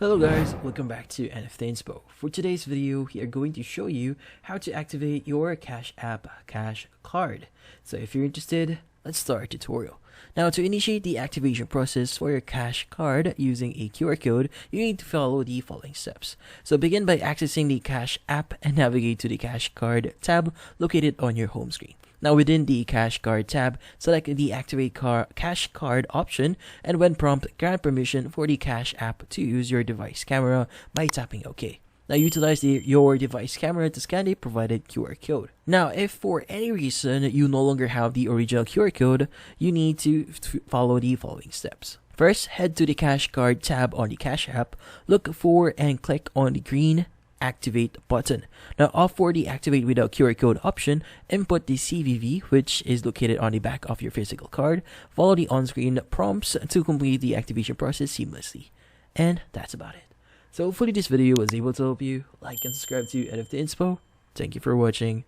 Hello guys, welcome back to NFT Inspo. For today's video, we are going to show you how to activate your Cash App Cash Card. So if you're interested, let's start our tutorial. Now to initiate the activation process for your Cash Card using a QR code, you need to follow the following steps. So begin by accessing the Cash App and navigate to the Cash Card tab located on your home screen. Now within the Cash Card tab, select the Activate Cash Card option, and when prompted, grant permission for the Cash App to use your device camera by tapping OK. Now utilize your device camera to scan the provided QR code. Now if for any reason you no longer have the original QR code, you need to follow the following steps. First, head to the Cash Card tab on the Cash App, look for and click on the green Activate button. Now opt for the Activate without QR code option, input the CVV which is located on the back of your physical card, follow the on-screen prompts to complete the activation process seamlessly. And that's about it. So hopefully this video was able to help you. Like and subscribe to NFT Inspo. Thank you for watching.